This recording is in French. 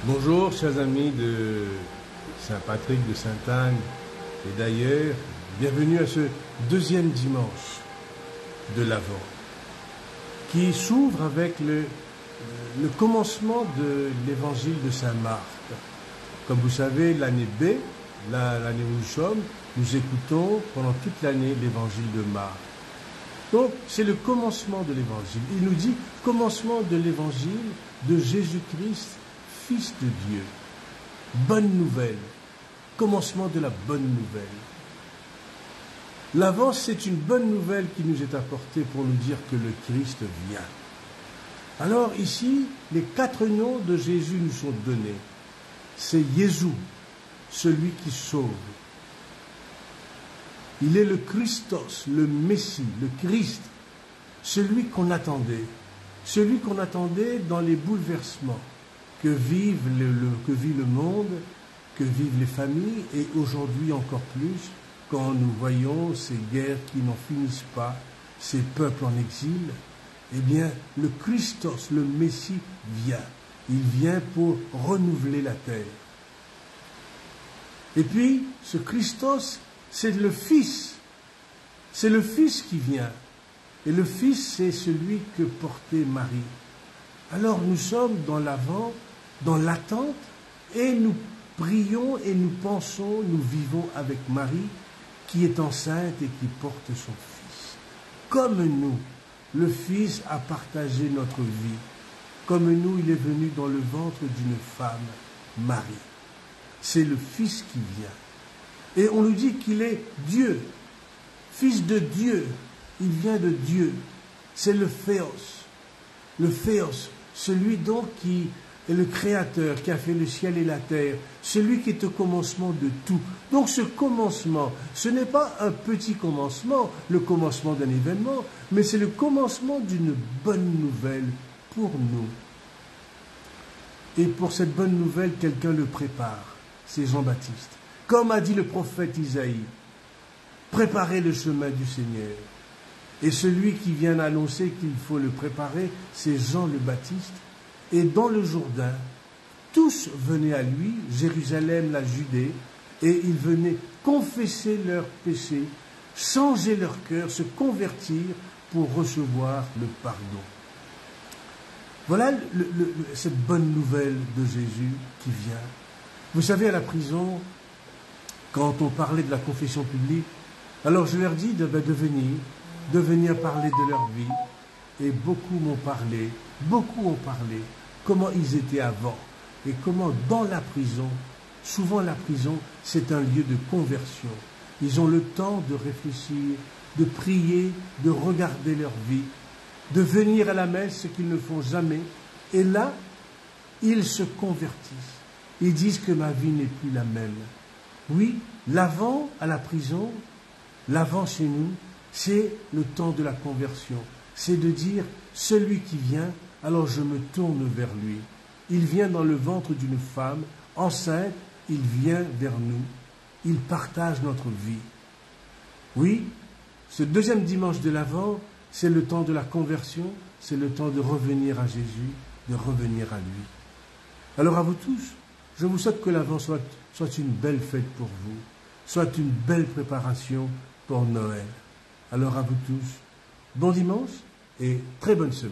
Bonjour, chers amis de Saint-Patrick, de Sainte-Anne et d'ailleurs. Bienvenue à ce deuxième dimanche de l'Avent qui s'ouvre avec le commencement de l'évangile de Saint-Marc. Comme vous savez, l'année B, l'année où nous sommes, nous écoutons pendant toute l'année l'évangile de Marc. Donc, c'est le commencement de l'évangile. Il nous dit commencement de l'évangile de Jésus-Christ, Fils de Dieu. Bonne nouvelle. Commencement de la bonne nouvelle. L'Avent, c'est une bonne nouvelle qui nous est apportée pour nous dire que le Christ vient. Alors ici, les 4 noms de Jésus nous sont donnés. C'est Jésus, celui qui sauve. Il est le Christos, le Messie, le Christ, celui qu'on attendait dans les bouleversements que vit le monde, que vivent les familles, et aujourd'hui encore plus, quand nous voyons ces guerres qui n'en finissent pas, ces peuples en exil, eh bien, le Christos, le Messie, vient. Il vient pour renouveler la terre. Et puis, ce Christos, c'est le Fils. C'est le Fils qui vient. Et le Fils, c'est celui que portait Marie. Alors, nous sommes dans l'Avent, dans l'attente, et nous prions et nous pensons, nous vivons avec Marie, qui est enceinte et qui porte son Fils. Comme nous, le Fils a partagé notre vie. Comme nous, il est venu dans le ventre d'une femme, Marie. C'est le Fils qui vient. Et on nous dit qu'il est Dieu, Fils de Dieu. Il vient de Dieu. C'est le Théos. Le Théos, celui donc qui est le Créateur, qui a fait le ciel et la terre, celui qui est au commencement de tout. Donc ce commencement, ce n'est pas un petit commencement, le commencement d'un événement, mais c'est le commencement d'une bonne nouvelle pour nous. Et pour cette bonne nouvelle, quelqu'un le prépare, c'est Jean-Baptiste. Comme a dit le prophète Isaïe, préparez le chemin du Seigneur. Et celui qui vient annoncer qu'il faut le préparer, c'est Jean le Baptiste. Et dans le Jourdain, tous venaient à lui, Jérusalem, la Judée, et ils venaient confesser leurs péchés, changer leur cœur, se convertir pour recevoir le pardon. Voilà cette bonne nouvelle de Jésus qui vient. Vous savez, à la prison, quand on parlait de la confession publique, alors je leur dis de venir parler de leur vie. Et beaucoup m'ont parlé, comment ils étaient avant. Et comment dans la prison, souvent la prison, c'est un lieu de conversion. Ils ont le temps de réfléchir, de prier, de regarder leur vie, de venir à la messe, ce qu'ils ne font jamais. Et là, ils se convertissent. Ils disent que ma vie n'est plus la même. Oui, l'avant à la prison, l'avant chez nous, c'est le temps de la conversion. C'est de dire, celui qui vient, alors je me tourne vers lui. Il vient dans le ventre d'une femme, enceinte, il vient vers nous. Il partage notre vie. Oui, ce deuxième dimanche de l'Avent, c'est le temps de la conversion, c'est le temps de revenir à Jésus, de revenir à lui. Alors à vous tous, je vous souhaite que l'Avent soit une belle fête pour vous, soit une belle préparation pour Noël. Alors à vous tous, bon dimanche et très bonne semaine.